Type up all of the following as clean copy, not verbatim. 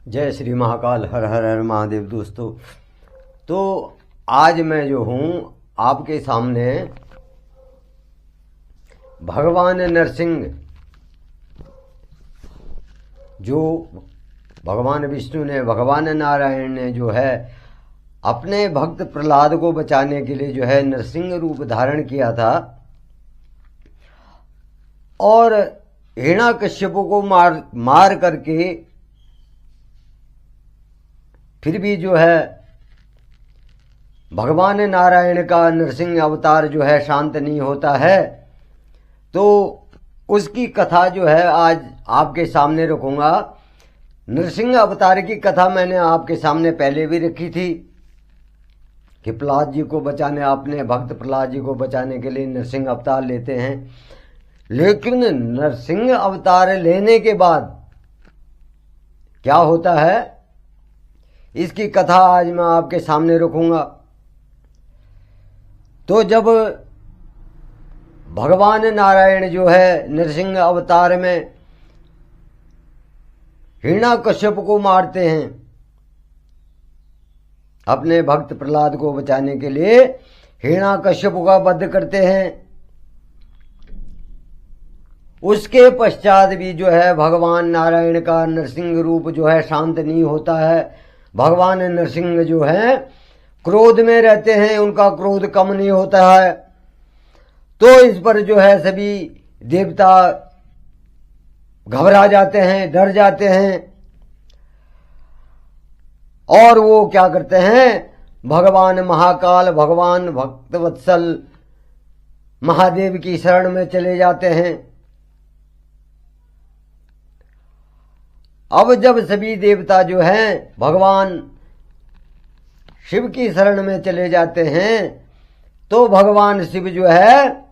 जय श्री महाकाल, हर हर हर महादेव। दोस्तों, तो आज मैं जो हूँ आपके सामने भगवान नरसिंह, जो भगवान विष्णु ने, भगवान नारायण ने जो है अपने भक्त प्रहलाद को बचाने के लिए जो है नरसिंह रूप धारण किया था और हिरण्याकश्यप को मार करके फिर भी जो है भगवान नारायण का नरसिंह अवतार जो है शांत नहीं होता है। तो उसकी कथा जो है आज आपके सामने रखूंगा। नरसिंह अवतार की कथा मैंने आपके सामने पहले भी रखी थी कि प्रहलाद जी को बचाने, अपने भक्त प्रहलाद जी को बचाने के लिए नरसिंह अवतार लेते हैं। लेकिन नरसिंह अवतार लेने के बाद क्या होता है, इसकी कथा आज मैं आपके सामने रखूंगा। तो जब भगवान नारायण जो है नरसिंह अवतार में हिरण्याकश्यप को मारते हैं, अपने भक्त प्रहलाद को बचाने के लिए हिरण्याकश्यप का वध करते हैं। उसके पश्चात भी जो है भगवान नारायण का नरसिंह रूप जो है शांत नहीं होता है। भगवान नरसिंह जो है क्रोध में रहते हैं, उनका क्रोध कम नहीं होता है। तो इस पर जो है सभी देवता घबरा जाते हैं, डर जाते हैं और वो क्या करते हैं, भगवान महाकाल, भगवान भक्तवत्सल महादेव की शरण में चले जाते हैं। अब जब सभी देवता जो हैं भगवान शिव की शरण में चले जाते हैं, तो भगवान शिव जो है,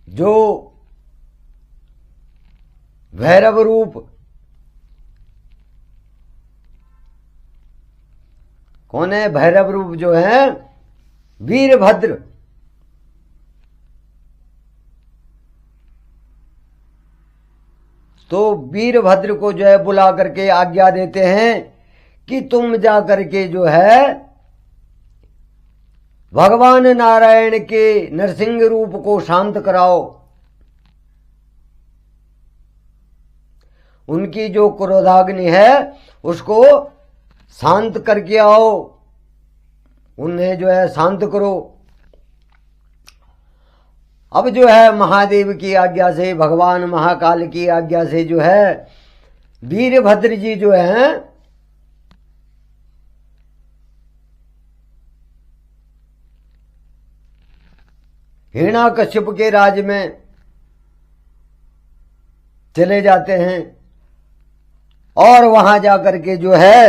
जो भैरव रूप, कौन है भैरव रूप, जो है वीरभद्र, तो वीरभद्र को जो है बुला करके आज्ञा देते हैं कि तुम जा करके जो है भगवान नारायण के नरसिंह रूप को शांत कराओ। उनकी जो क्रोधाग्नि है उसको शांत करके आओ, उन्हें जो है शांत करो। अब जो है महादेव की आज्ञा से, भगवान महाकाल की आज्ञा से जो है वीरभद्र जी जो हैं हिरण्याकश्यप के राज में चले जाते हैं और वहां जाकर के जो है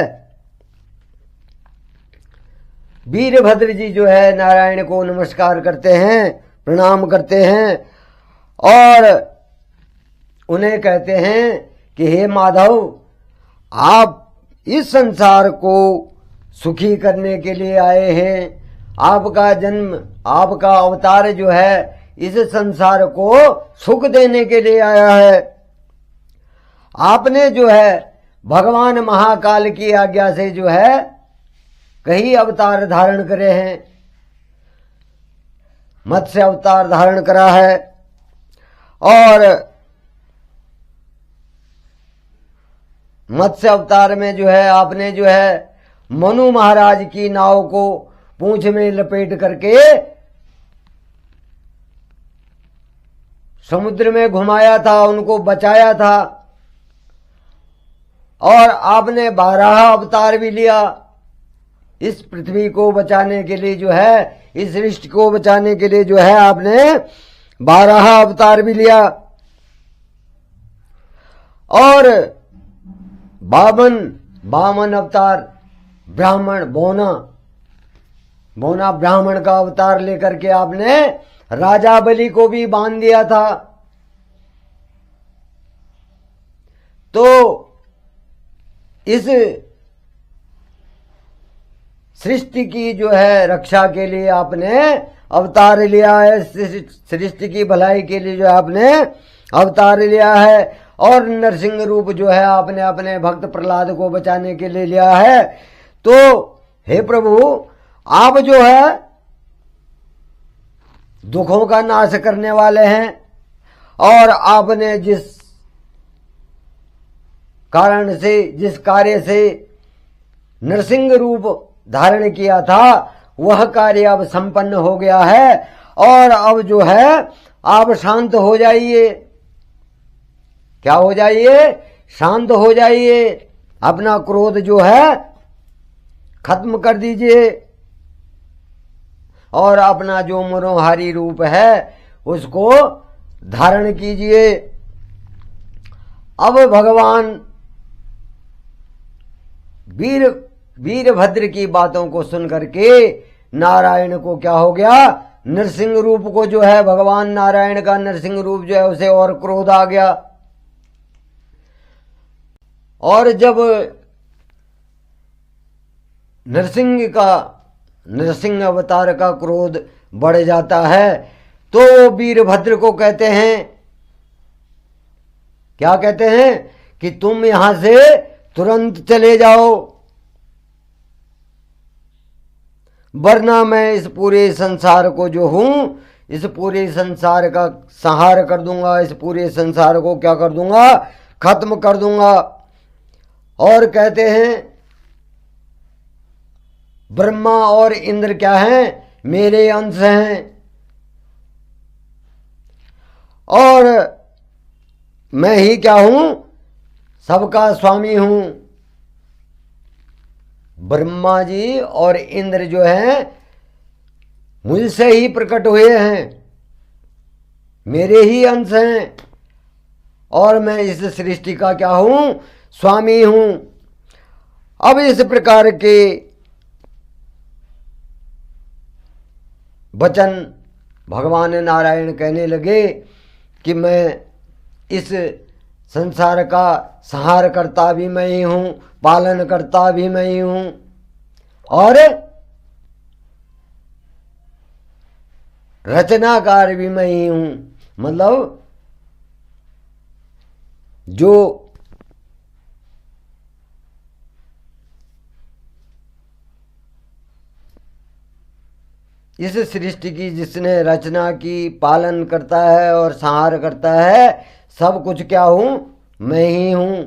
वीरभद्र जी जो है नारायण को नमस्कार करते हैं, प्रणाम करते हैं और उन्हें कहते हैं कि हे माधव, आप इस संसार को सुखी करने के लिए आए हैं। आपका जन्म, आपका अवतार जो है इस संसार को सुख देने के लिए आया है। आपने जो है भगवान महाकाल की आज्ञा से जो है कई अवतार धारण करे हैं। मत्स्य अवतार धारण करा है और मत्स्य अवतार में जो है आपने जो है मनु महाराज की नाव को पूंछ में लपेट करके समुद्र में घुमाया था, उनको बचाया था। और आपने 12 अवतार भी लिया इस पृथ्वी को बचाने के लिए, जो है इस सृष्टि को बचाने के लिए जो है आपने 12 अवतार भी लिया। और 52 अवतार, ब्राह्मण बोना ब्राह्मण का अवतार लेकर के आपने राजा बलि को भी बांध दिया था। तो इस सृष्टि की जो है रक्षा के लिए आपने अवतार लिया है, सृष्टि की भलाई के लिए जो आपने अवतार लिया है। और नरसिंह रूप जो है आपने अपने भक्त प्रहलाद को बचाने के लिए लिया है। तो हे प्रभु, आप जो है दुखों का नाश करने वाले हैं, और आपने जिस कारण से, जिस कार्य से नरसिंह रूप धारण किया था, वह कार्य अब संपन्न हो गया है। और अब जो है आप शांत हो जाइए। क्या हो जाइए? शांत हो जाइए। अपना क्रोध जो है खत्म कर दीजिए, और अपना जो मनोहारी रूप है उसको धारण कीजिए। अब भगवान वीरभद्र की बातों को सुनकर के नारायण को क्या हो गया? नरसिंह रूप को जो है, भगवान नारायण का नरसिंह रूप जो है उसे और क्रोध आ गया। और जब नरसिंह अवतार का क्रोध बढ़ जाता है तो वीरभद्र को कहते हैं, क्या कहते हैं? कि तुम यहां से तुरंत चले जाओ, वरना मैं इस पूरे संसार को जो हूं, इस पूरे संसार का संहार कर दूंगा, इस पूरे संसार को क्या कर दूंगा? खत्म कर दूंगा। और कहते हैं ब्रह्मा और इंद्र क्या हैं? मेरे अंश हैं, और मैं ही क्या हूं? सबका स्वामी हूं। ब्रह्मा जी और इंद्र जो हैं मुझसे ही प्रकट हुए हैं, मेरे ही अंश हैं, और मैं इस सृष्टि का क्या हूं? स्वामी हूं। अब इस प्रकार के वचन भगवान नारायण कहने लगे कि मैं इस संसार का संहार करता भी मैं ही हूं, पालन करता भी मैं ही हूं, और रचनाकार भी मैं ही हूं। मतलब जो इस सृष्टि की जिसने रचना की, पालन करता है और संहार करता है, सब कुछ क्या हूं? मैं ही हूं।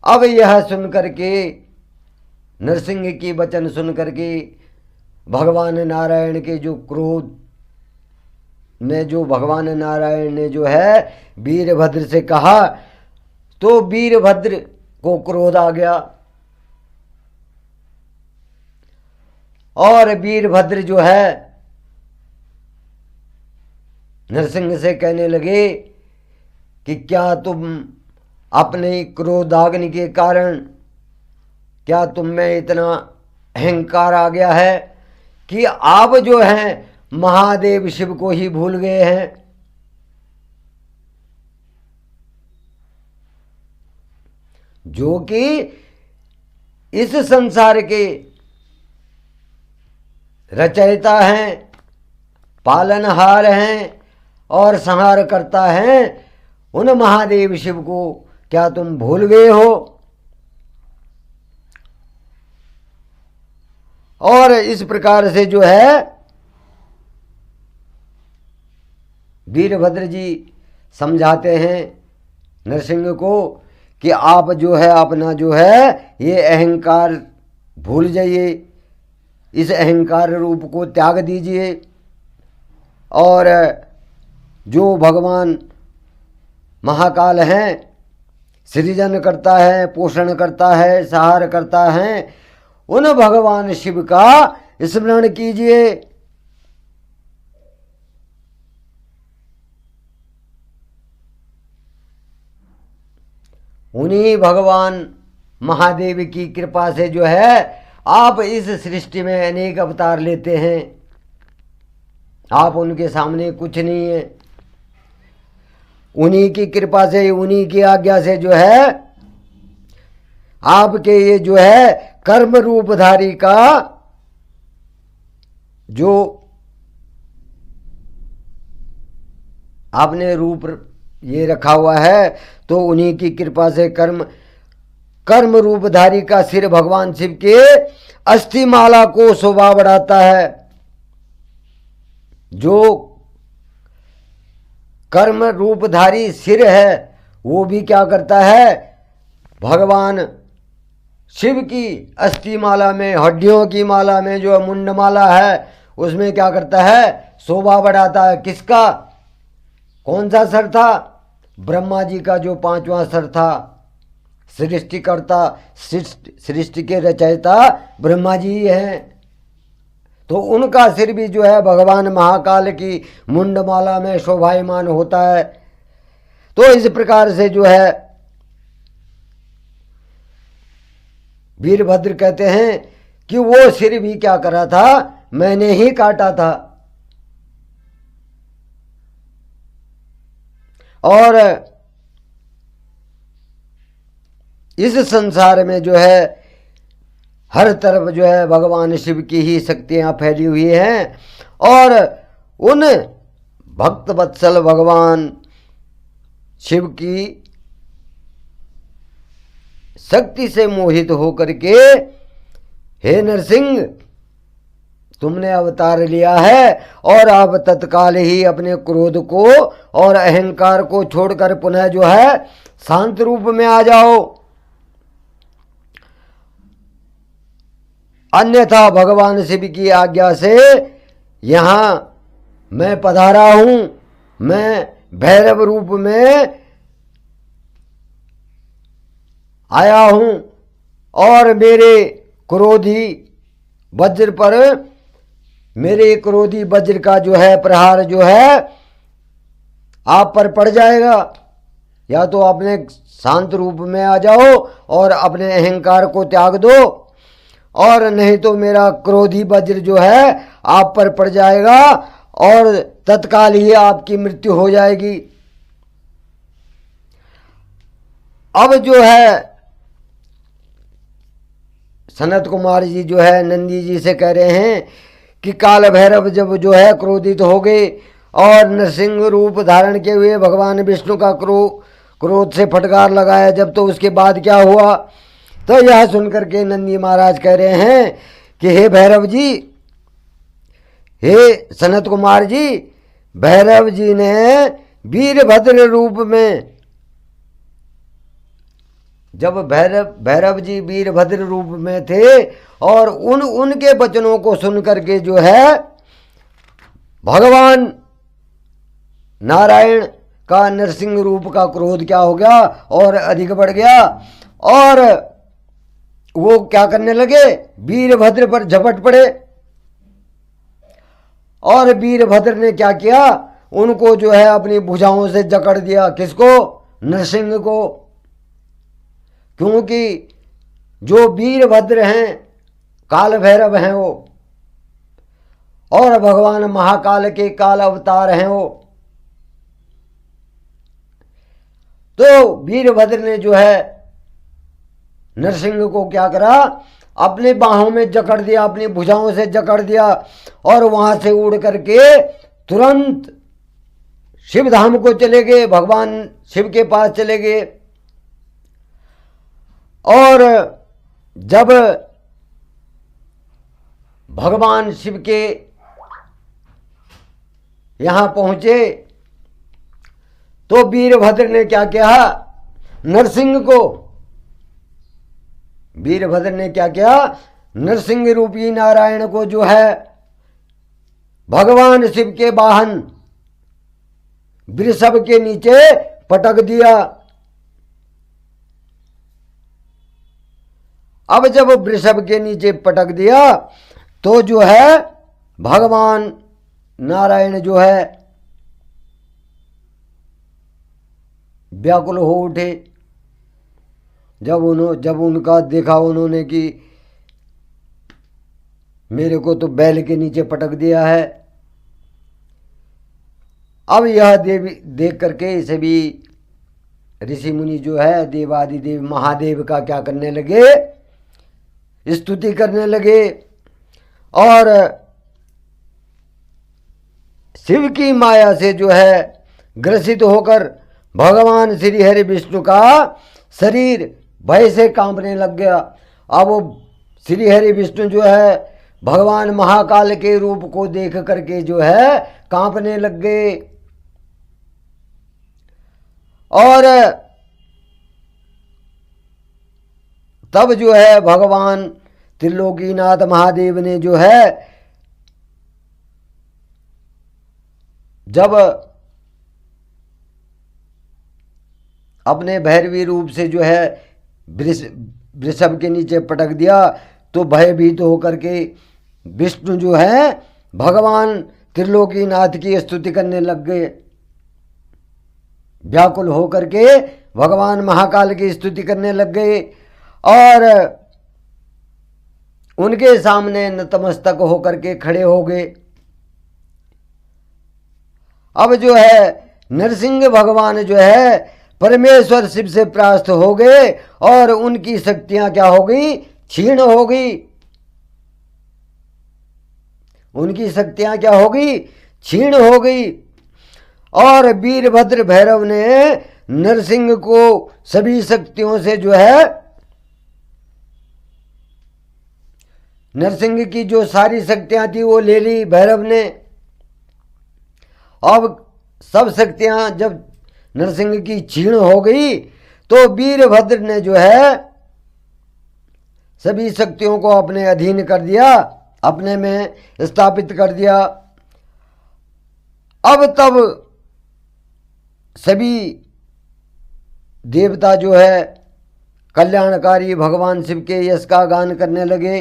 अब यह सुनकर के, नरसिंह की वचन सुनकर के भगवान नारायण के जो क्रोध ने, जो भगवान नारायण ने जो है वीरभद्र से कहा, तो वीरभद्र को क्रोध आ गया, और वीरभद्र जो है नरसिंह से कहने लगे कि क्या तुम अपने क्रोधाग्नि के कारण, क्या तुम में इतना अहंकार आ गया है कि आप जो हैं महादेव शिव को ही भूल गए हैं? जो कि इस संसार के रचयिता हैं, पालनहार हैं और संहार करता है, उन महादेव शिव को क्या तुम भूल गए हो? और इस प्रकार से जो है वीरभद्र जी समझाते हैं नरसिंह को कि आप जो है अपना जो है ये अहंकार भूल जाइए, इस अहंकार रूप को त्याग दीजिए, और जो भगवान महाकाल हैं, सृजन करता है, पोषण करता है, संहार करता है, उन भगवान शिव का स्मरण कीजिए। उन्हीं भगवान महादेव की कृपा से जो है आप इस सृष्टि में अनेक अवतार लेते हैं। आप उनके सामने कुछ नहीं है। उन्हीं की कृपा से, उन्हीं की आज्ञा से जो है आपके ये जो है कर्म रूपधारी का जो आपने रूप ये रखा हुआ है, तो उन्हीं की कृपा से कर्म रूपधारी का सिर भगवान शिव के अस्थिमाला को शोभा बढ़ाता है। जो कर्म रूपधारी सिर है वो भी क्या करता है, भगवान शिव की अस्थि माला में, हड्डियों की माला में जो मुंड माला है उसमें क्या करता है, शोभा बढ़ाता है। किसका, कौन सा सर था, ब्रह्मा जी का जो 5वां सर था। सृष्टिकर्ता, सृष्टि के रचयिता ब्रह्मा जी हैं, तो उनका सिर भी जो है भगवान महाकाल की मुंडमाला में शोभायमान होता है। तो इस प्रकार से जो है वीरभद्र कहते हैं कि वो सिर भी क्या करा था, मैंने ही काटा था। और इस संसार में जो है हर तरफ जो है भगवान शिव की ही शक्तियां फैली हुई हैं, और उन भक्त वत्सल भगवान शिव की शक्ति से मोहित होकर के, हे नरसिंह तुमने अवतार लिया है और आप तत्काल ही अपने क्रोध को और अहंकार को छोड़कर पुनः जो है शांत रूप में आ जाओ, अन्यथा भगवान शिव की आज्ञा से यहां मैं पधारा हूं। मैं भैरव रूप में आया हूं और मेरे क्रोधी वज्र पर, मेरे क्रोधी वज्र का जो है प्रहार जो है आप पर पड़ जाएगा। या तो अपने शांत रूप में आ जाओ और अपने अहंकार को त्याग दो, और नहीं तो मेरा क्रोधी वज्र जो है आप पर पड़ जाएगा और तत्काल ही आपकी मृत्यु हो जाएगी। अब जो है सनत कुमार जी जो है नंदी जी से कह रहे हैं कि काल भैरव जब जो है क्रोधित हो गए और नरसिंह रूप धारण के हुए भगवान विष्णु का क्रोध से फटकार लगाया जब, तो उसके बाद क्या हुआ, तो यह सुनकर के नंदी महाराज कह रहे हैं कि हे भैरव जी, हे सनत कुमार जी, भैरव जी ने वीरभद्र रूप में, जब भैरव जी वीरभद्र रूप में थे और उनके वचनों को सुनकर के जो है भगवान नारायण का नरसिंह रूप का क्रोध क्या हो गया और अधिक बढ़ गया, और वो क्या करने लगे, वीरभद्र पर झपट पड़े। और वीरभद्र ने क्या किया, उनको जो है अपनी भुजाओं से जकड़ दिया। किसको, नरसिंह को। क्योंकि जो वीरभद्र हैं काल भैरव हैं वो, और भगवान महाकाल के काल अवतार हैं वो। तो वीरभद्र ने जो है नरसिंह को क्या करा, अपने बाहों में जकड़ दिया, अपनी भुजाओं से जकड़ दिया, और वहां से उड़ करके तुरंत शिव धाम को चले गए, भगवान शिव के पास चले गए। और जब भगवान शिव के यहां पहुंचे तो वीरभद्र ने क्या किया, नरसिंह को, वीरभद्र ने क्या किया, नरसिंह रूपी नारायण को जो है भगवान शिव के वाहन वृषभ के नीचे पटक दिया। अब जब वृषभ के नीचे पटक दिया तो जो है भगवान नारायण जो है व्याकुल हो उठे। जब उनका देखा उन्होंने कि मेरे को तो बैल के नीचे पटक दिया है। अब यह देवी देख करके इसे भी ऋषि मुनि जो है देवादिदेव महादेव का क्या करने लगे, स्तुति करने लगे, और शिव की माया से जो है ग्रसित होकर भगवान श्री हरि विष्णु का शरीर भय से कांपने लग गया। अब वो श्री हरि विष्णु जो है भगवान महाकाल के रूप को देख करके जो है कांपने लग गए। और तब जो है भगवान त्रिलोकीनाथ महादेव ने जो है जब अपने भैरवी रूप से जो है वृषभ के नीचे पटक दिया तो भयभीत होकर के विष्णु जो है भगवान त्रिलोकीनाथ की स्तुति करने लग गए। व्याकुल होकर के भगवान महाकाल की स्तुति करने लग गए और उनके सामने नतमस्तक होकर के खड़े हो गए। अब जो है नरसिंह भगवान जो है परमेश्वर शिव से परास्त हो गए और उनकी शक्तियां क्या हो गई? क्षीण हो गई। उनकी शक्तियां क्या हो गई? क्षीण हो गई। और वीरभद्र भैरव ने नरसिंह को सभी शक्तियों से जो है नरसिंह की जो सारी शक्तियां थी वो ले ली भैरव ने। अब सब शक्तियां जब नरसिंह की क्षीण हो गई तो वीरभद्र ने जो है सभी शक्तियों को अपने अधीन कर दिया, अपने में स्थापित कर दिया। अब तब सभी देवता जो है कल्याणकारी भगवान शिव के यश का गान करने लगे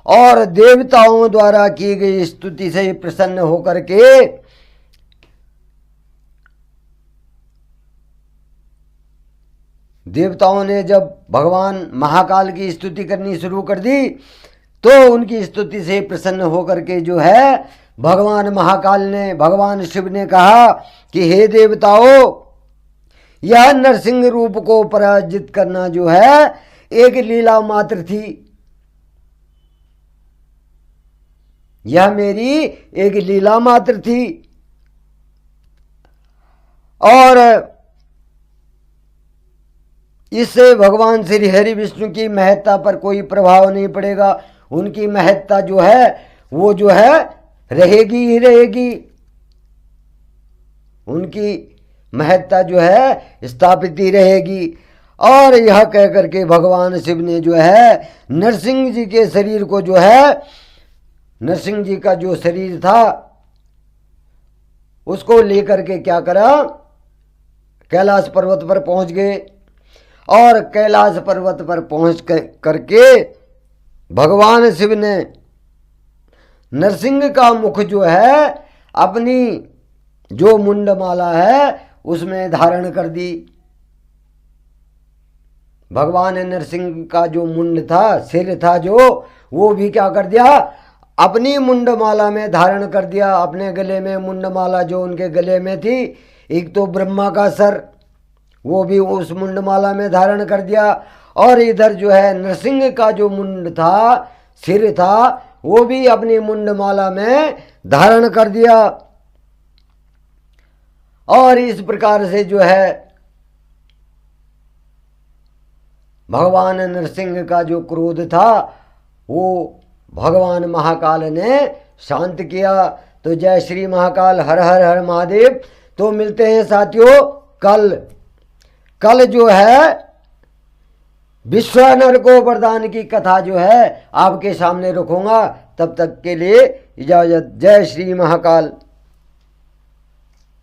और देवताओं द्वारा की गई स्तुति से प्रसन्न होकर के देवताओं ने जब भगवान महाकाल की स्तुति करनी शुरू कर दी तो उनकी स्तुति से प्रसन्न होकर के जो है भगवान महाकाल ने भगवान शिव ने कहा कि हे देवताओं, यह नरसिंह रूप को पराजित करना जो है एक लीला मात्र थी। यह मेरी एक लीला मात्र थी और इससे भगवान श्री हरि विष्णु की महत्ता पर कोई प्रभाव नहीं पड़ेगा। उनकी महत्ता जो है वो जो है रहेगी ही रहेगी। उनकी महत्ता जो है स्थापित ही रहेगी। और यह कह करके भगवान शिव ने जो है नरसिंह जी के शरीर को जो है नरसिंह जी का जो शरीर था उसको लेकर के क्या करा? कैलाश पर्वत पर पहुंच गए और कैलाश पर्वत पर पहुंच करके भगवान शिव ने नरसिंह का मुख जो है अपनी जो मुंडमाला है उसमें धारण कर दी। भगवान नरसिंह का जो मुंड था, सिर था जो, वो भी क्या कर दिया? अपनी मुंडमाला में धारण कर दिया। अपने गले में मुंडमाला जो उनके गले में थी, एक तो ब्रह्मा का सर, वो भी उस मुंडमाला में धारण कर दिया और इधर जो है नरसिंह का जो मुंड था, सिर था, वो भी अपनी मुंडमाला में धारण कर दिया। और इस प्रकार से जो है भगवान नरसिंह का जो क्रोध था वो भगवान महाकाल ने शांत किया। तो जय श्री महाकाल, हर हर हर महादेव। तो मिलते हैं साथियों कल जो है विश्वानर को वरदान की कथा जो है आपके सामने रखूंगा। तब तक के लिए इजाजत। जय श्री महाकाल।